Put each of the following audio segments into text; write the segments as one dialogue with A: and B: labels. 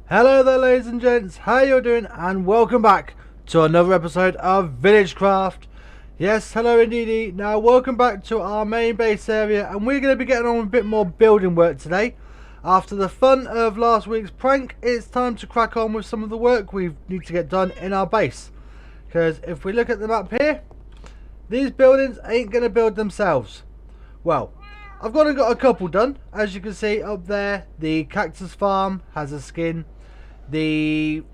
A: Hello there, ladies and gents, how you doing, and welcome back to another episode of Villagecraft. Yes, hello indeedy. Now welcome back to our main base area, and we're going to be getting on with a bit more building work today. After the fun of last week's prank, it's time to crack on with some of the work we need to get done in our base. Because if we look at the map here, these buildings ain't going to build themselves. Well, I've got a couple done. As you can see up there, the cactus farm has a skin. The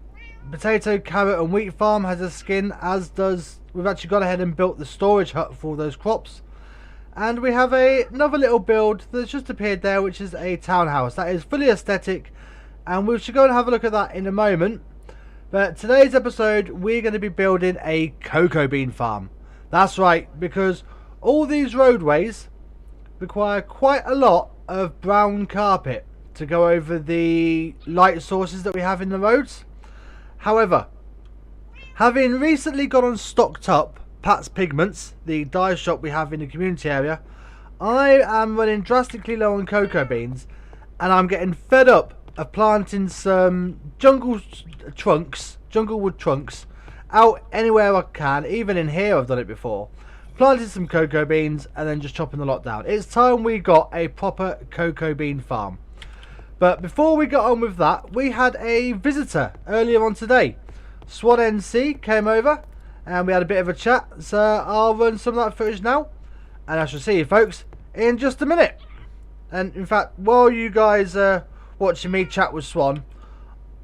A: potato, carrot and wheat farm has a skin, as does, we've actually gone ahead and built the storage hut for all those crops. And we have another little build that's just appeared there, which is a townhouse. That is fully aesthetic, and we should go and have a look at that in a moment. But today's episode, we're going to be building a cocoa bean farm. That's right, because all these roadways require quite a lot of brown carpet to go over the light sources that we have in the roads. However, having recently gone on Stocked Up Pat's Pigments, the dye shop we have in the community area, I am running drastically low on cocoa beans, and I'm getting fed up of planting some junglewood trunks out anywhere I can. Even in here I've done it before. Planted some cocoa beans and then just chopping the lot down. It's time we got a proper cocoa bean farm. But before we got on with that, we had a visitor earlier on today. Swan NC came over and we had a bit of a chat. So I'll run some of that footage now, and I shall see you folks in just a minute. And in fact, while you guys are watching me chat with Swan,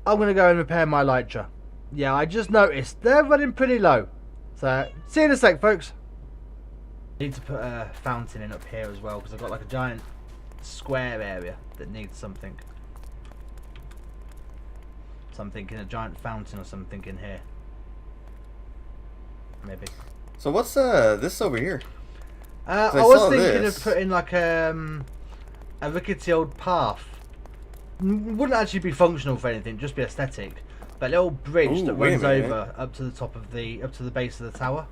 A: I'm going to go and repair my Elytra. Yeah, I just noticed they're running pretty low. So see you in a sec, folks. I need to put a fountain in up here as well, because I've got like a giant square area that needs something. So I'm thinking a giant fountain or something in here. Maybe.
B: So what's this over here?
A: I was thinking of putting like a rickety old path. Wouldn't actually be functional for anything, just be aesthetic. But a little bridge that runs over up to the top of the base of the tower.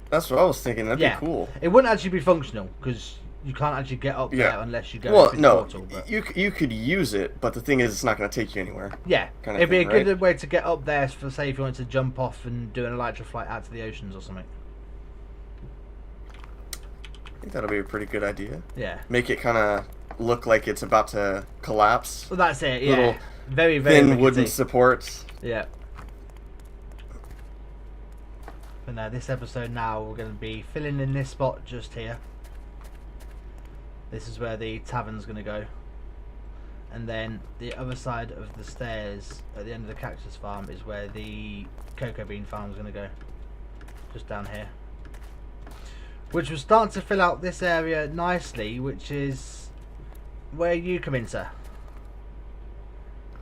B: That's what I was thinking. That'd be cool.
A: It wouldn't actually be functional because you can't actually get up there unless you go through the portal. But
B: you could use it, but the thing is, it's not going to take you anywhere.
A: Yeah, it'd be a good way to get up there for, say, if you wanted to jump off and do an Elytra flight out to the oceans or something.
B: I think that'll be a pretty good idea.
A: Yeah.
B: Make it kind of look like it's about to collapse.
A: Well, that's it. Yeah.
B: Little
A: very
B: thin
A: rickety
B: wooden supports.
A: Yeah. But now this episode we're going to be filling in this spot just here. This is where the tavern's going to go. And then the other side of the stairs at the end of the cactus farm is where the cocoa bean farm is going to go. Just down here. Which will start to fill out this area nicely, which is where you come in, sir.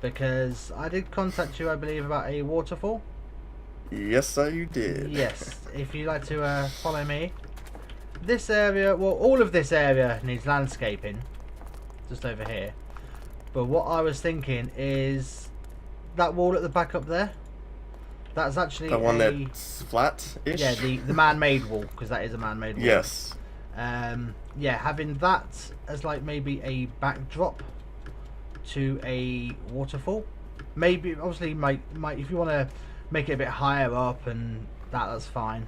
A: Because I did contact you, I believe, about a waterfall.
B: Yes, sir, you did.
A: Yes, if you'd like to follow me. This area, well, all of this area needs landscaping. Just over here. But what I was thinking is that wall at the back up there. That's actually
B: the one that's flat-ish?
A: Yeah, the man-made wall, because that is a man-made wall.
B: Yes.
A: Yeah, having that as like maybe a backdrop to a waterfall. Maybe, obviously, might if you want to make it a bit higher up and that's fine.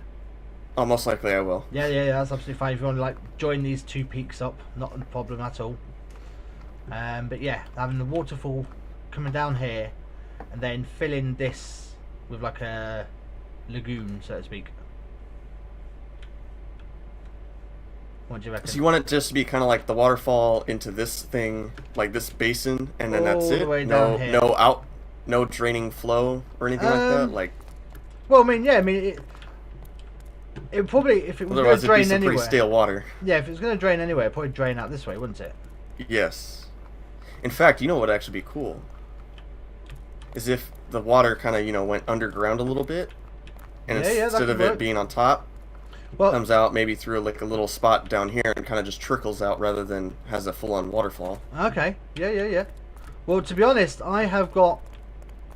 B: Oh, most likely I will.
A: Yeah, that's absolutely fine. If you want to like join these two peaks up, not a problem at all. But yeah, having the waterfall coming down here and then filling this with like a lagoon, so to speak. What do you reckon?
B: So you want it just to be kind of like the waterfall into this thing, like this basin, and then that's it?
A: The way down here.
B: No draining flow or anything like that? Like.
A: Well, I mean, yeah, it probably, if it was going to drain anywhere.
B: Pretty stale water.
A: Yeah, if it was going to drain anywhere, it'd probably drain out this way, wouldn't it?
B: Yes. In fact, you know what would actually be cool? Is if the water kind of, went underground a little bit, and instead of it being on top, comes out maybe through like a little spot down here and kind of just trickles out rather than has a full-on waterfall.
A: Okay. Yeah. Well, to be honest, I have got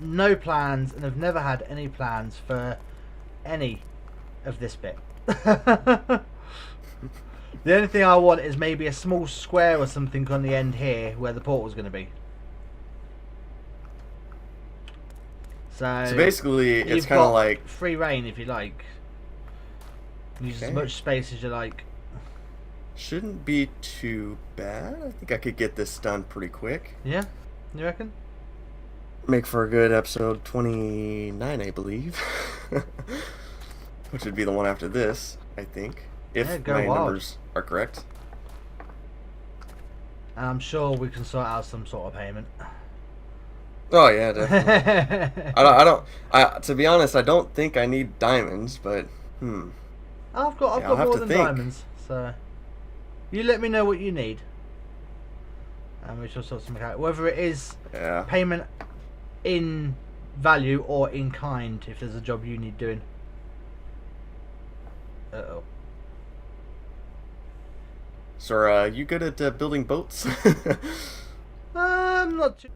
A: no plans and have never had any plans for any of this bit. The only thing I want is maybe a small square or something on the end here where the portal's going to be. So
B: basically, it's kind of like
A: free reign if you like. Use as much space as you like.
B: Shouldn't be too bad. I think I could get this done pretty quick.
A: Yeah, you reckon?
B: Make for a good episode 29, I believe. Which would be the one after this, I think. If my numbers are correct.
A: And I'm sure we can sort out some sort of payment.
B: Oh yeah, definitely. I don't. To be honest, I don't think I need diamonds, but
A: I've got more than diamonds, so you let me know what you need, and we shall sort something out. Whether it is payment in value or in kind, if there's a job you need doing.
B: So are you good at building boats?
A: I'm not too...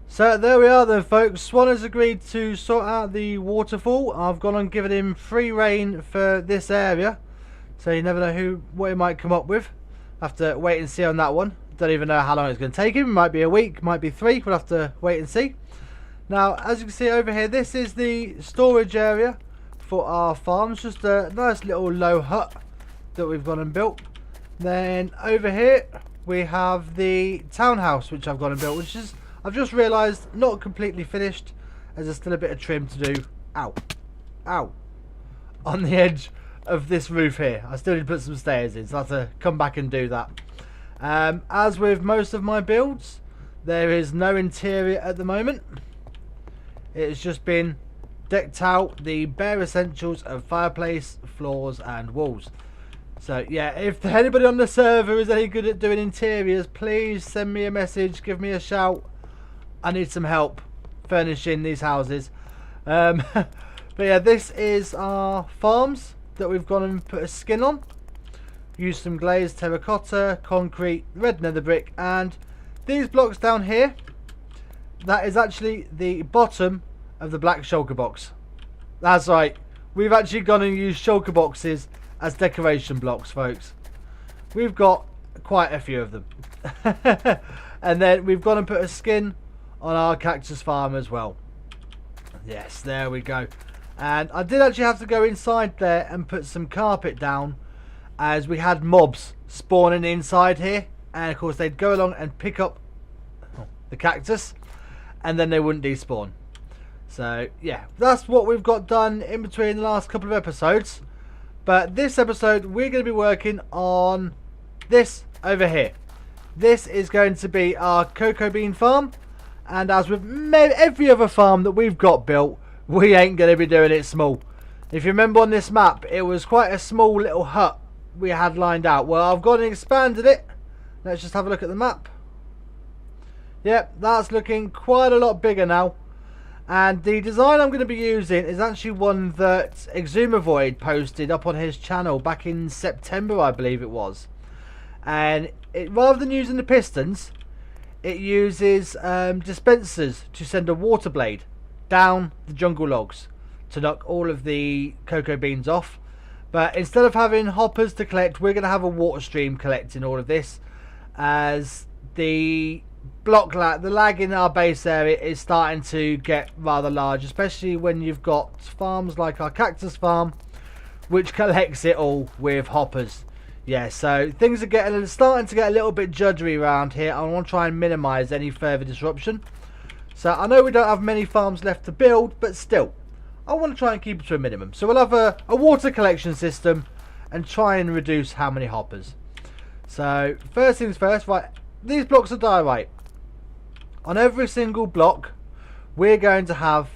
A: So there we are then, folks. Swan has agreed to sort out the waterfall. I've gone and given him free reign for this area, so you never know what he might come up with. Have to wait and see on that one. Don't even know how long it's going to take him. Might be a week, might be 3. We'll have to wait and see. Now, as you can see over here, this is the storage area for our farms. Just a nice little low hut that we've gone and built. Then over here we have the townhouse, which I've gone and built, which is, I've just realised, not completely finished, as there's still a bit of trim to do. Ow. Ow. On the edge of this roof here. I still need to put some stairs in, so I have to come back and do that. As with most of my builds, there is no interior at the moment. It has just been decked out, the bare essentials of fireplace, floors and walls. So yeah, if anybody on the server is any good at doing interiors, please send me a message, give me a shout. I need some help furnishing these houses. But yeah, this is our farms that we've gone and put a skin on. Used some glazed terracotta, concrete, red nether brick, and these blocks down here, that is actually the bottom of the black shulker box. That's right, we've actually gone and used shulker boxes as decoration blocks, folks. We've got quite a few of them. And then we've gone and put a skin on our cactus farm as well. Yes, there we go. And I did actually have to go inside there and put some carpet down, as we had mobs spawning inside here, and of course they'd go along and pick up the cactus and then they wouldn't despawn. So yeah, that's what we've got done in between the last couple of episodes. But this episode we're going to be working on this over here. This is going to be our cocoa bean farm, and as with every other farm that we've got built, we ain't going to be doing it small. If you remember on this map, it was quite a small little hut we had lined out. Well, I've gone and expanded it. Let's just have a look at the map. Yep, that's looking quite a lot bigger now. And the design I'm going to be using is actually one that Xisumavoid posted up on his channel back in September, I believe it was. And rather than using the pistons, it uses dispensers to send a water blade down the jungle logs to knock all of the cocoa beans off. But instead of having hoppers to collect, we're going to have a water stream collecting all of this, as the the lag in our base area is starting to get rather large, especially when you've got farms like our cactus farm, which collects it all with hoppers. Yeah, so things are starting to get a little bit juddery around here. I want to try and minimise any further disruption. So I know we don't have many farms left to build, but still, I want to try and keep it to a minimum. So we'll have a water collection system and try and reduce how many hoppers. So first things first, right, these blocks of diorite. On every single block, we're going to have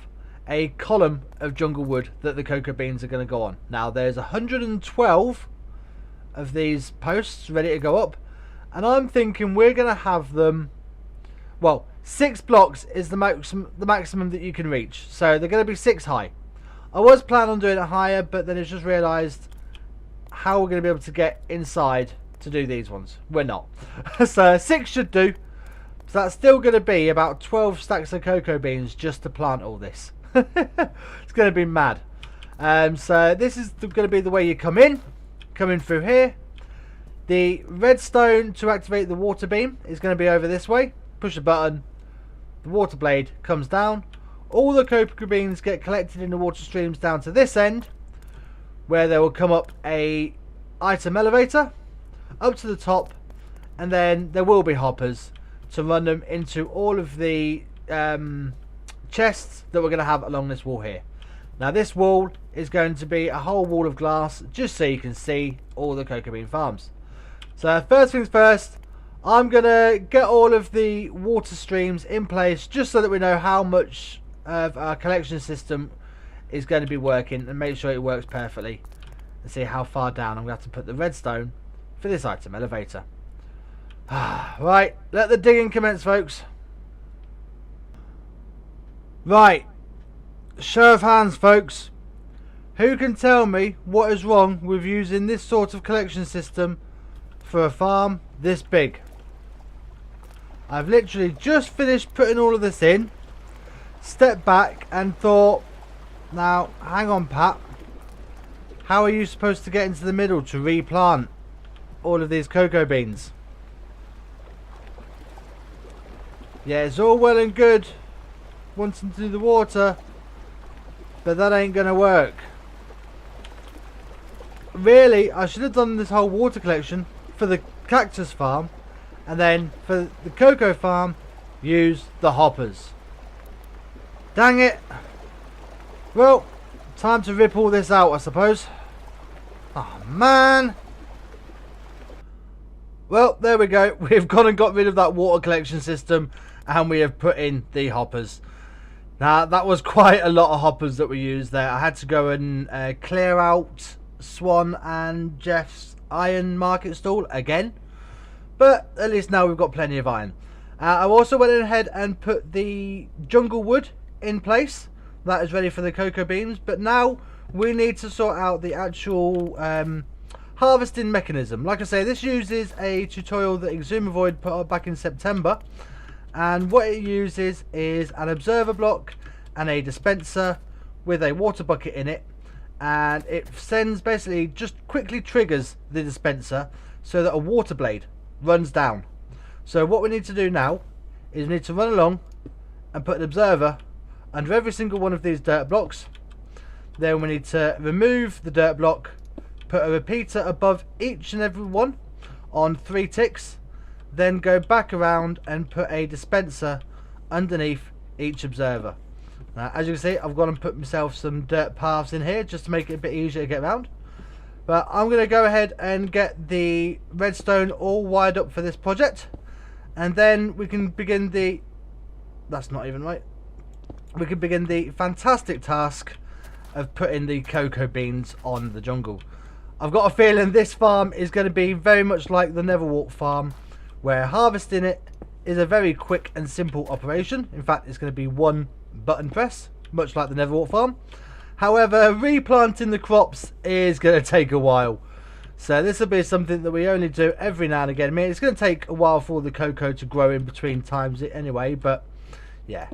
A: a column of jungle wood that the cocoa beans are going to go on. Now there's 112 of these posts ready to go up, and I'm thinking we're going to have them, well, 6 blocks is the maximum that you can reach, so they're going to be 6 high. I was planning on doing it higher, but then I just realised how we're going to be able to get inside to do these ones. We're not. So 6 should do. So that's still going to be about 12 stacks of cocoa beans just to plant all this. It's going to be mad. So this is going to be the way you come in. coming through here. The redstone to activate the water beam is going to be over this way. Push a button, the water blade comes down. All the cocoa beans get collected in the water streams down to this end, where there will come up a item elevator up to the top, and then there will be hoppers to run them into all of the chests that we're going to have along this wall here. Now this wall is going to be a whole wall of glass, just so you can see all the cocoa bean farms. So first things first, I'm going to get all of the water streams in place, just so that we know how much of our collection system is going to be working, and make sure it works perfectly, and see how far down I'm going to have to put the redstone for this item elevator. Right, let the digging commence, folks. Right, show of hands, folks. Who can tell me what is wrong with using this sort of collection system for a farm this big? I've literally just finished putting all of this in, stepped back and thought, now hang on Pat, how are you supposed to get into the middle to replant all of these cocoa beans? Yeah, it's all well and good wanting to do the water, but that ain't gonna work. Really, I should have done this whole water collection for the cactus farm, and then for the cocoa farm use the hoppers. Dang it. Well, time to rip all this out, I suppose. Oh man. Well, there we go. We've gone and got rid of that water collection system, and we have put in the hoppers. Now, that was quite a lot of hoppers that we used there. I had to go and clear out Swan and Jeff's iron market stall again. But at least now we've got plenty of iron. I also went ahead and put the jungle wood in place. That is ready for the cocoa beans. But now we need to sort out the actual harvesting mechanism. Like I say, this uses a tutorial that Xisumavoid put up back in September. And what it uses is an observer block and a dispenser with a water bucket in it. And it sends, basically just quickly triggers the dispenser so that a water blade runs down. So what we need to do now is we need to run along and put an observer under every single one of these dirt blocks. Then we need to remove the dirt block, put a repeater above each and every one on 3 ticks, then go back around and put a dispenser underneath each observer. Now, as you can see, I've gone and put myself some dirt paths in here just to make it a bit easier to get around. But I'm going to go ahead and get the redstone all wired up for this project, and then we can begin the... that's not even right. We can begin the fantastic task of putting the cocoa beans on the jungle. I've got a feeling this farm is going to be very much like the Neverwalk farm, where harvesting it is a very quick and simple operation. In fact, it's going to be one button press, much like the Neverwalk farm. However, replanting the crops is going to take a while. So this will be something that we only do every now and again. I mean, it's going to take a while for the cocoa to grow in between times anyway, but yeah.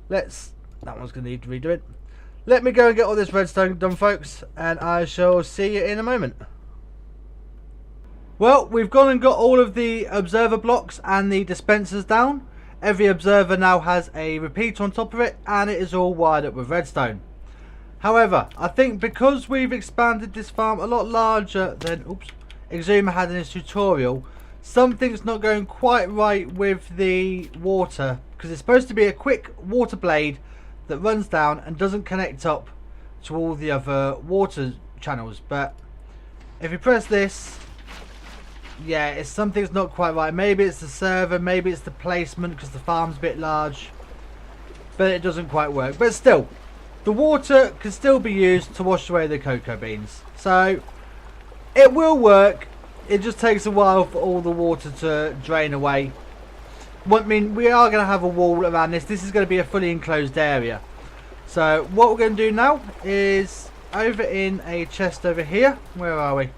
A: That one's going to need redoing. Let me go and get all this redstone done, folks, and I shall see you in a moment. Well, we've gone and got all of the observer blocks and the dispensers down. Every observer now has a repeater on top of it, and it is all wired up with redstone. However, I think because we've expanded this farm a lot larger than Xisuma had in his tutorial, something's not going quite right with the water, because it's supposed to be a quick water blade that runs down and doesn't connect up to all the other water channels. But if you press this, yeah, something's not quite right. Maybe it's the server, maybe it's the placement because the farm's a bit large, but it doesn't quite work. But still, the water can still be used to wash away the cocoa beans, so it will work. It just takes a while for all the water to drain away. I mean, we are going to have a wall around this. This is going to be a fully enclosed area. So what we're going to do now is over in a chest over here. Where are we?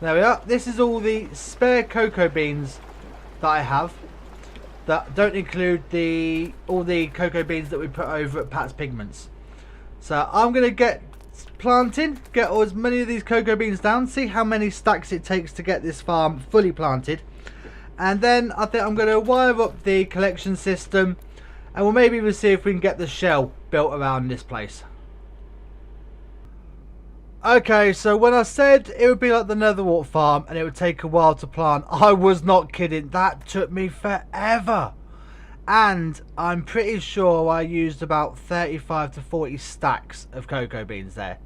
A: There we are. This is all the spare cocoa beans that I have. That don't include all the cocoa beans that we put over at Pat's Pigments. So I'm going to get planting, get as many of these cocoa beans down, see how many stacks it takes to get this farm fully planted. And then I think I'm going to wire up the collection system, and we'll maybe even see if we can get the shell built around this place. Okay, so when I said it would be like the Netherwart farm and it would take a while to plant, I was not kidding. That took me forever. And I'm pretty sure I used about 35 to 40 stacks of cocoa beans there.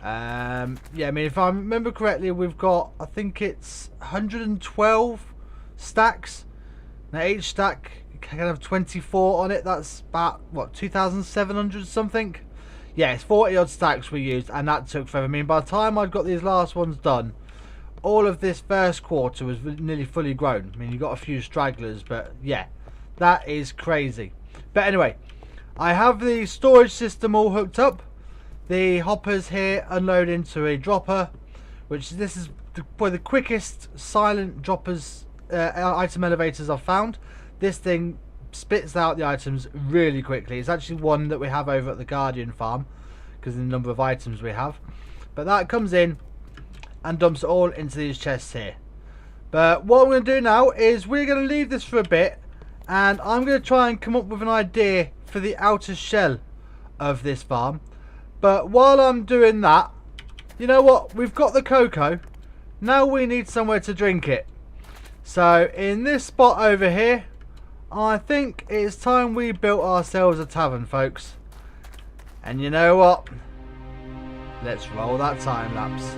A: Yeah, I mean, if I remember correctly, we've got, I think it's 112 stacks. Now each stack can have 24 on it. That's about, what, 2,700 something? Yeah, it's 40 odd stacks we used, and that took forever. I mean, by the time I'd got these last ones done, all of this first quarter was nearly fully grown. I mean, you got a few stragglers, but yeah. That is crazy. But anyway, I have the storage system all hooked up. The hoppers here unload into a dropper, which this is probably the quickest silent droppers, item elevators I've found. This thing spits out the items really quickly. It's actually one that we have over at the Guardian farm because of the number of items we have. But that comes in and dumps it all into these chests here. But what we're going to do now is we're going to leave this for a bit. And I'm going to try and come up with an idea for the outer shell of this farm. But while I'm doing that, you know what? We've got the cocoa. Now we need somewhere to drink it. So in this spot over here, I think it's time we built ourselves a tavern, folks. And you know what? Let's roll that time lapse.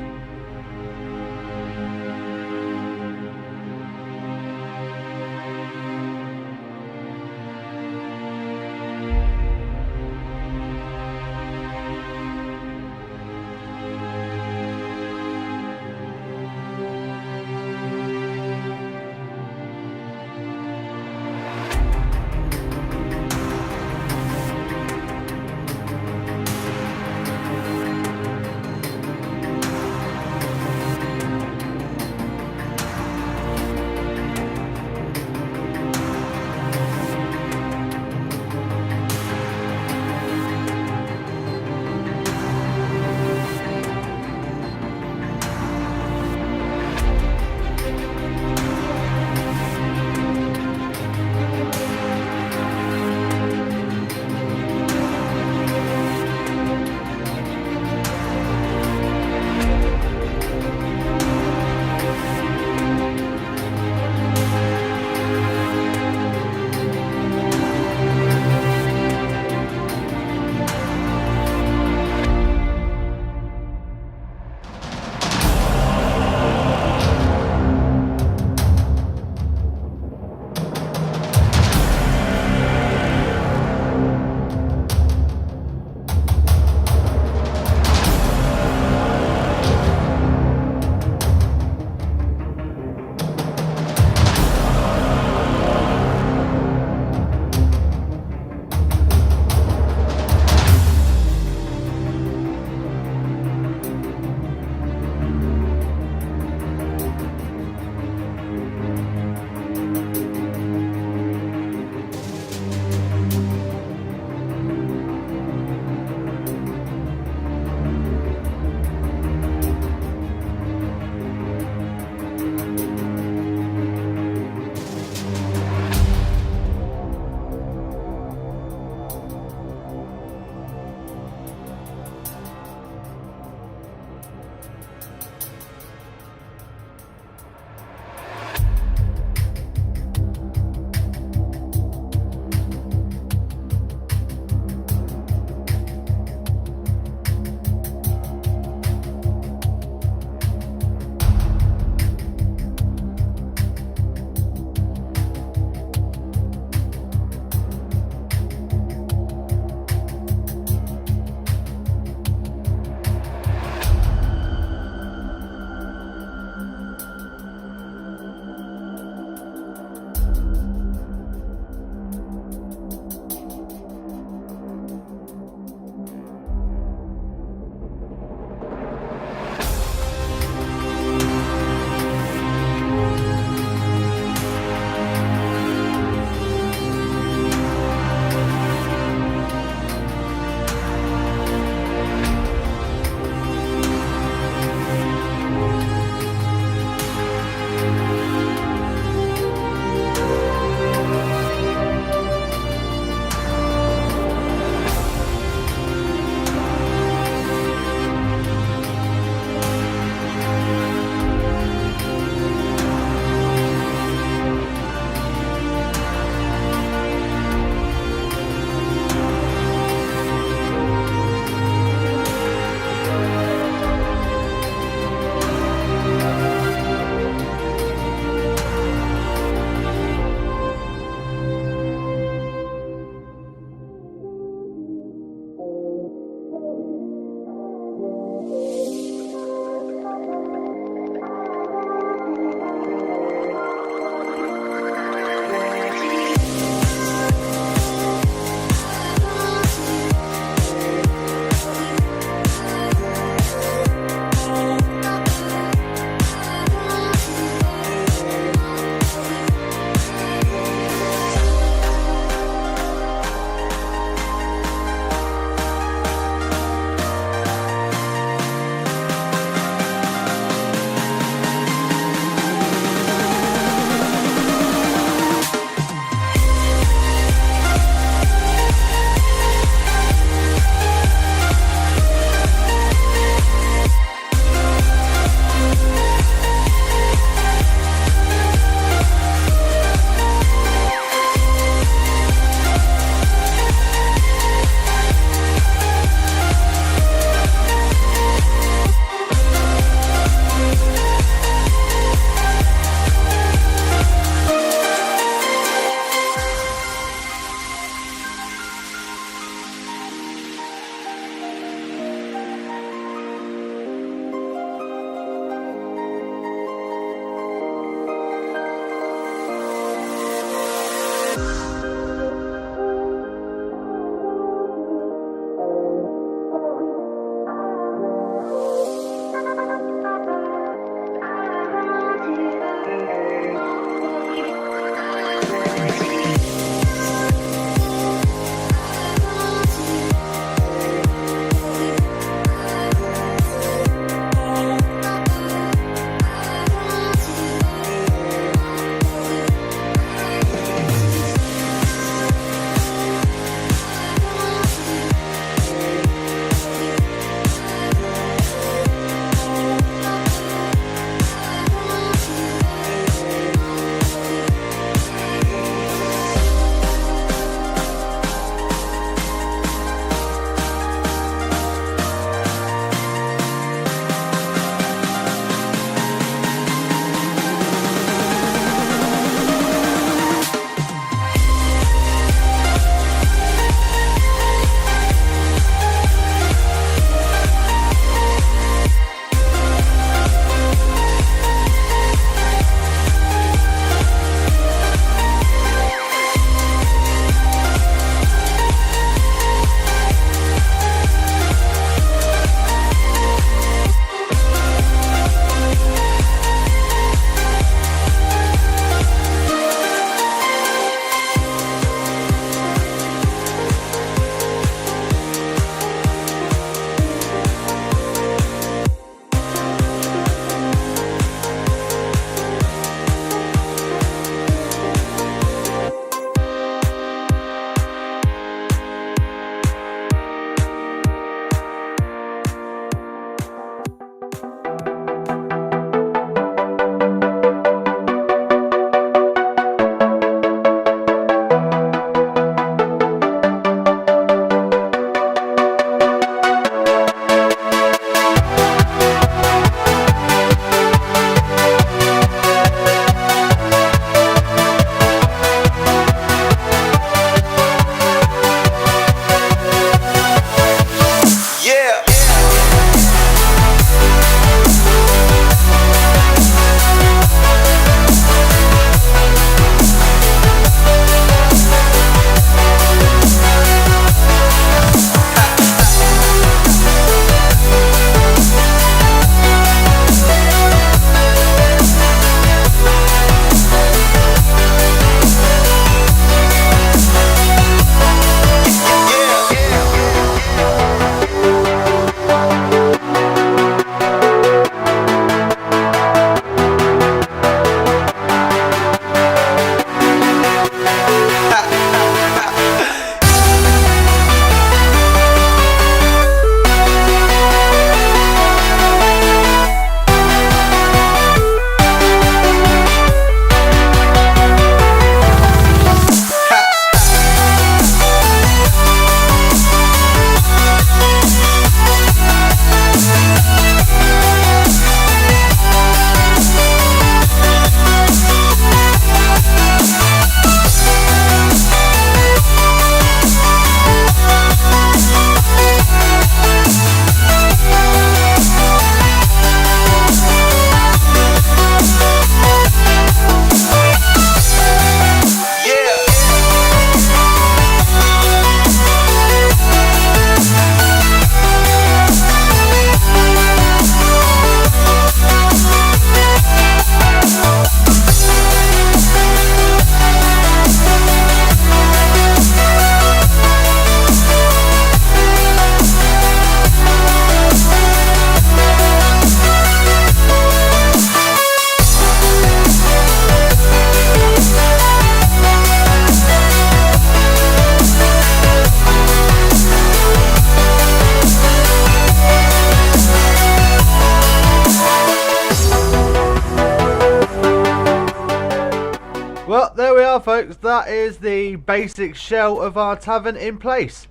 A: Well, there we are, folks. That is the basic shell of our tavern in place.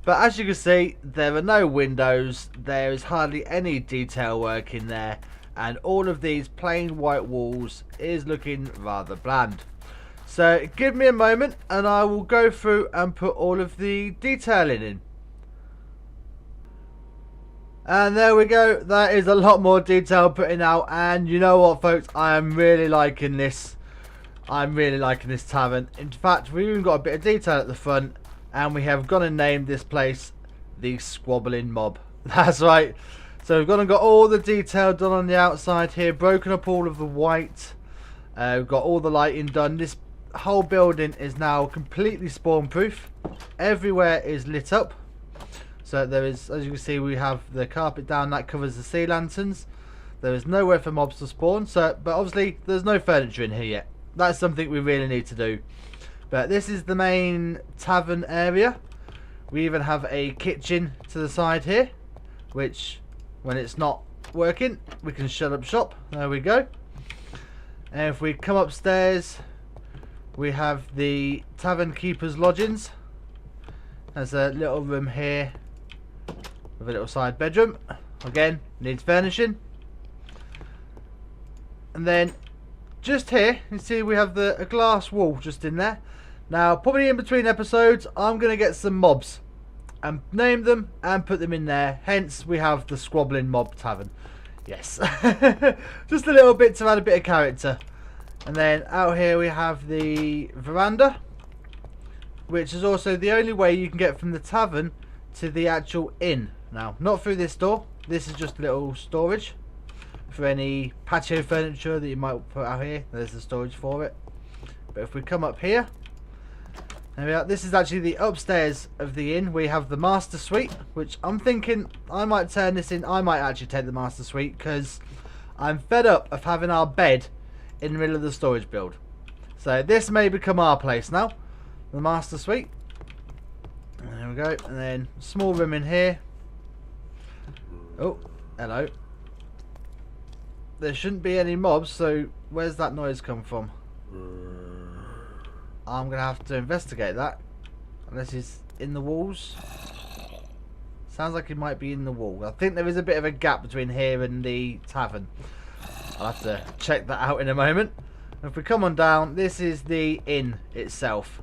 A: But as you can see, there are no windows, there is hardly any detail work in there, and all of these plain white walls is looking rather bland. So give me a moment and I will go through and put all of the detailing in. And there we go, that is a lot more detail putting out, and you know what, folks, I am really liking this. I'm really liking this tavern. In fact, we've even got a bit of detail at the front, and we have gone and named this place the Squabbling Mob. That's right. So we've gone and got all the detail done on the outside here, broken up all of the white. We've got all the lighting done. This whole building is now completely spawn proof. Everywhere is lit up. So there is, as you can see, we have the carpet down that covers the sea lanterns. There is nowhere for mobs to spawn. So, but obviously there's no furniture in here yet. That's something we really need to do. But this is the main tavern area. We even have a kitchen to the side here, which when it's not working we can shut up shop. There we go. And if we come upstairs, we have the tavern keeper's lodgings. There's a little room here with a little side bedroom. Again, needs furnishing. And then just here you see we have a glass wall just in there. Now probably in between episodes I'm going to get some mobs and name them and put them in there. Hence we have the Squabbling Mob Tavern. Yes. Just a little bit to add a bit of character. And then out here we have the veranda, which is also the only way you can get from the tavern to the actual inn. Now, not through this door. This is just a little storage for any patio furniture that you might put out here. There's the storage for it. But if we come up here, there we are. This is actually the upstairs of the inn. We have the master suite, which I'm thinking I might turn this in. I might actually take the master suite because I'm fed up of having our bed in the middle of the storage build. So this may become our place now, the master suite. There we go. And then small room in here. Oh, hello. There shouldn't be any mobs, so where's that noise come from? I'm going to have to investigate that. Unless he's in the walls. Sounds like he might be in the wall. I think there is a bit of a gap between here and the tavern. I'll have to check that out in a moment. If we come on down, this is the inn itself.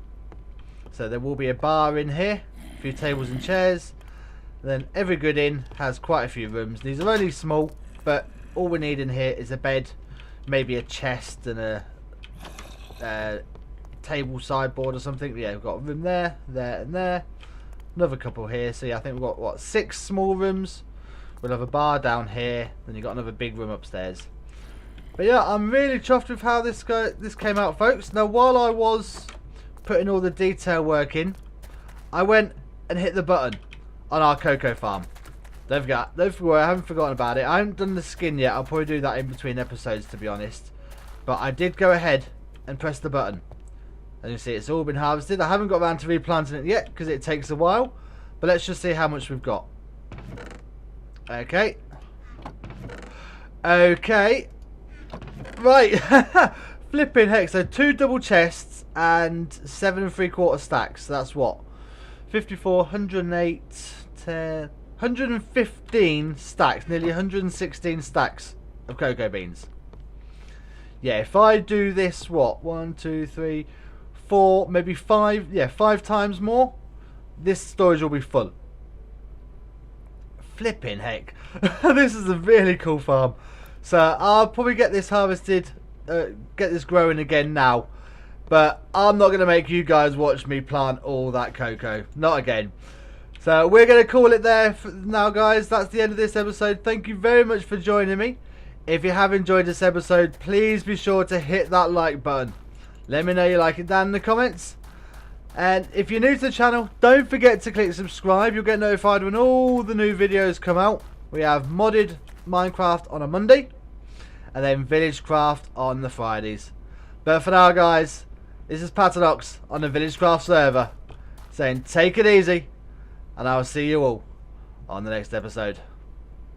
A: So there will be a bar in here, a few tables and chairs. Then every good inn has quite a few rooms. These are only small, but all we need in here is a bed, maybe a chest and a table sideboard or something. Yeah, we've got a room there, there and there. Another couple here. So yeah, I think we've got, what, 6 small rooms. We'll have a bar down here. Then you've got another big room upstairs. But yeah, I'm really chuffed with how this came out, folks. Now, while I was putting all the detail work in, I went and hit the button on our cocoa farm. Don't worry, I haven't forgotten about it. I haven't done the skin yet. I'll probably do that in between episodes, to be honest. But I did go ahead and press the button. As you see, it's all been harvested. I haven't got around to replanting it yet because it takes a while. But let's just see how much we've got. Okay. Okay. Right. Flipping heck. So 2 double chests and 7 3/4 stacks. So that's what? 54, 108, 10, 115 stacks. Nearly 116 stacks of cocoa beans. Yeah, if I do this, what? 1, 2, 3, 4, maybe 5. Yeah, 5 times more. This storage will be full. Flipping heck. This is a really cool farm. So I'll probably get this harvested, get this growing again now. But I'm not going to make you guys watch me plant all that cocoa. Not again. So we're going to call it there for now, guys. That's the end of this episode. Thank you very much for joining me. If you have enjoyed this episode, please be sure to hit that like button. Let me know you like it down in the comments. And if you're new to the channel, don't forget to click subscribe. You'll get notified when all the new videos come out. We have modded Minecraft on a Monday, and then VillageCraft on the Fridays. But for now, guys, this is PaternoX on the VillageCraft server, saying take it easy, and I will see you all on the next episode.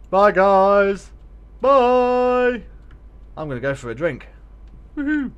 A: Bye, guys. Bye. I'm going to go for a drink. Woohoo.